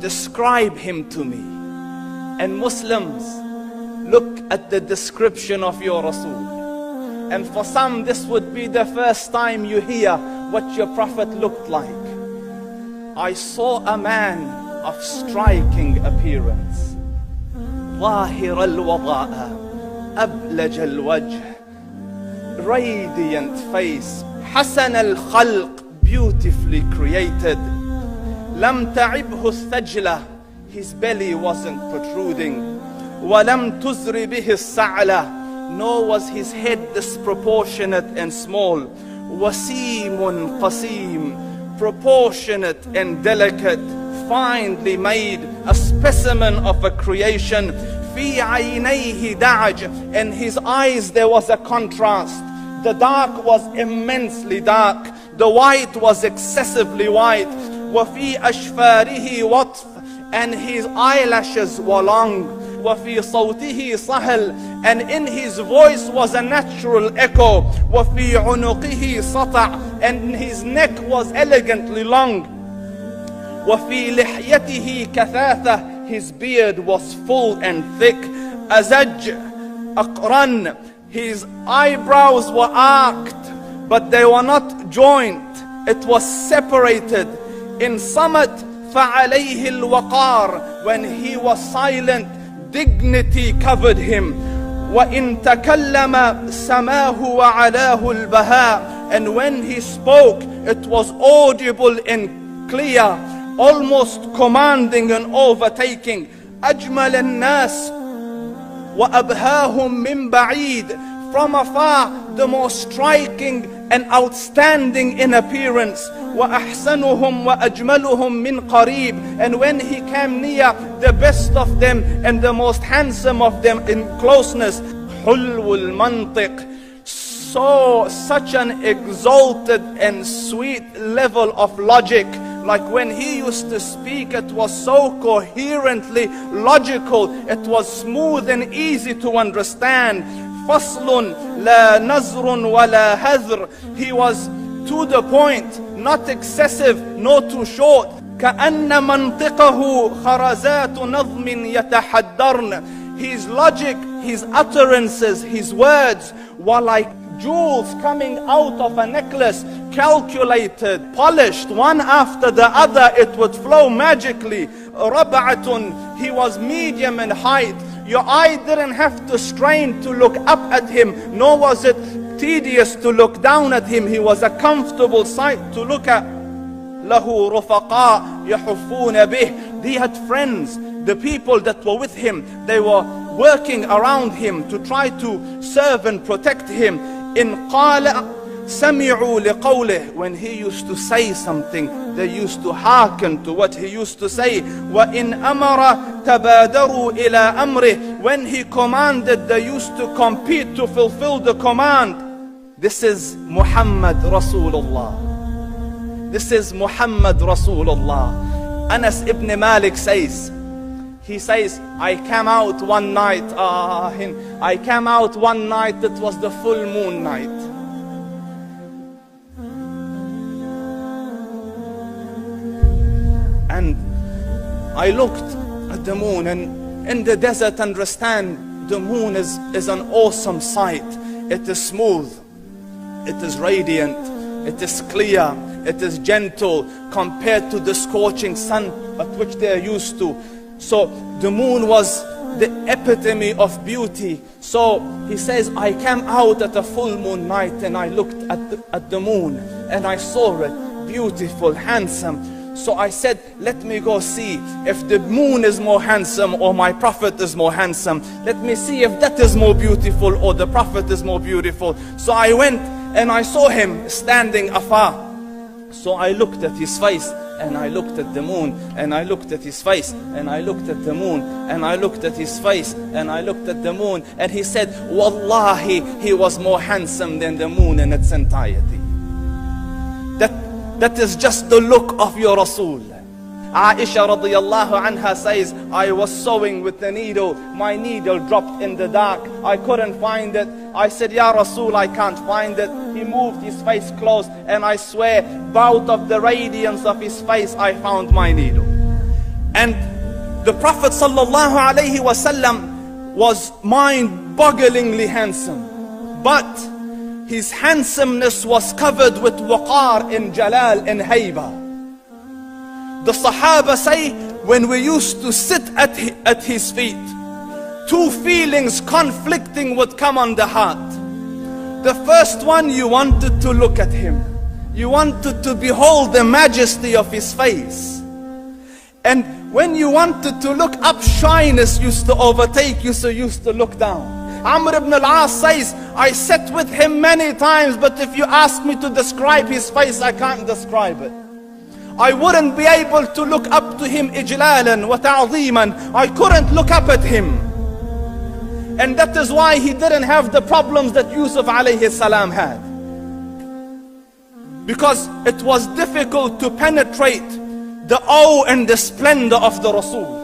describe him to me. And Muslims, look at the description of your Rasul. And for some, this would be the first time you hear what your Prophet looked like. I saw a man of striking appearance. ظاهر الوضاء أبلج الوجه, radiant face, حسن الخلق, beautifully created. لم تعبه الثجلة, his belly wasn't protruding. وَلَمْ تُزْرِ بِهِ السَّعْلَةِ, nor was his head disproportionate and small. وَسِيمٌ قَسِيم, proportionate and delicate, finely made, a specimen of a creation. فِي عَيْنَيْهِ دَعَجْ, and his eyes there was a contrast. The dark was immensely dark, the white was excessively white. وَفِي أَشْفَارِهِ وَطْفٌ, and his eyelashes were long. وَفِي صَوْتِهِ صَهْل, and in his voice was a natural echo. وَفِي عُنُقِهِ سَطَعٌ, and his neck was elegantly long. وَفِي لِحْيَتِهِ كَثَاثَةٌ, his beard was full and thick. أَزَجْ أَقْرَنٌ, his eyebrows were arched, but they were not joined. It was separated. In summit, فَعَلَيْهِ الْوَقَارِ, when he was silent, dignity covered him. وَإِن تَكَلَّمَ سَمَاهُ وَعَلَاهُ الْبَهَاءِ, and when he spoke, it was audible and clear, almost commanding and overtaking. أَجْمَلَ النَّاسِ وَأَبْهَاهُمْ مِنْ بَعِيدٍ, from afar, the most striking and outstanding in appearance. وَأَحْسَنُهُمْ وَأَجْمَلُهُمْ مِنْ قَرِيبٍ, and when he came near, the best of them and the most handsome of them in closeness. حُلْوُ الْمَنْطِقِ, such an exalted and sweet level of logic. Like when he used to speak, it was so coherently logical, it was smooth and easy to understand. فَصْلٌ لَا نَزْرٌ وَلَا هَذْرٌ, he was to the point, not excessive, nor too short. كَأَنَّ مَنْطِقَهُ خَرَزَاتُ نَظْمٍ يَتَحَدَّرْنَ, his logic, his utterances, his words were like jewels coming out of a necklace, calculated, polished, one after the other, it would flow magically. رَبْعَةٌ, he was medium in height. Your eye didn't have to strain to look up at him, nor was it tedious to look down at him. He was a comfortable sight to look at. لَهُ رُفَقَاء يَحُفُّونَ بِهِ, he had friends, the people that were with him, they were working around him to try to serve and protect him. إِنْ قَالَ سَمِعُوا لِقَوْلِهِ, when he used to say something, they used to hearken to what he used to say. وَإِنْ أَمَرَ تَبَادَرُوا إِلَىٰ أَمْرِهِ, when he commanded, they used to compete to fulfill the command. This is Muhammad Rasulullah. This is Muhammad Rasulullah. Anas ibn Malik says, he says, I came out one night, it was the full moon night. And I looked at the moon, and in the desert, understand, the moon is an awesome sight. It is smooth, it is radiant, it is clear, it is gentle compared to the scorching sun at which they are used to. So the moon was the epitome of beauty. So he says, I came out at a full moon night and I looked at the moon and I saw it beautiful, handsome. So I said, let me go see if the moon is more handsome or my Prophet is more handsome. Let me see if that is more beautiful or the Prophet is more beautiful. So I went and I saw him standing afar. So I looked at his face and I looked at the moon, and I looked at his face, and I looked at the moon, and I looked at his face, and I looked at the moon, and he said, Wallahi, he was more handsome than the moon in its entirety. That is just the look of your Rasul. Aisha radiyallahu anha says, I was sewing with the needle, my needle dropped in the dark, I couldn't find it. I said, Ya Rasul, I can't find it. He moved his face close, and I swear, out of the radiance of his face, I found my needle. And the Prophet sallallahu alaihi wasallam was mind-bogglingly handsome, but his handsomeness was covered with waqar and jalal and hayba. The Sahaba say, when we used to sit at his feet, two feelings conflicting would come on the heart. The first one, you wanted to look at him. You wanted to behold the majesty of his face. And when you wanted to look up, shyness used to overtake you, so you used to look down. Amr ibn al-As says, I sat with him many times, but if you ask me to describe his face, I can't describe it. I wouldn't be able to look up to him ijlalan wa ta'zeeman. I couldn't look up at him. And that is why he didn't have the problems that Yusuf alayhi salam had. Because it was difficult to penetrate the awe and the splendor of the Rasul.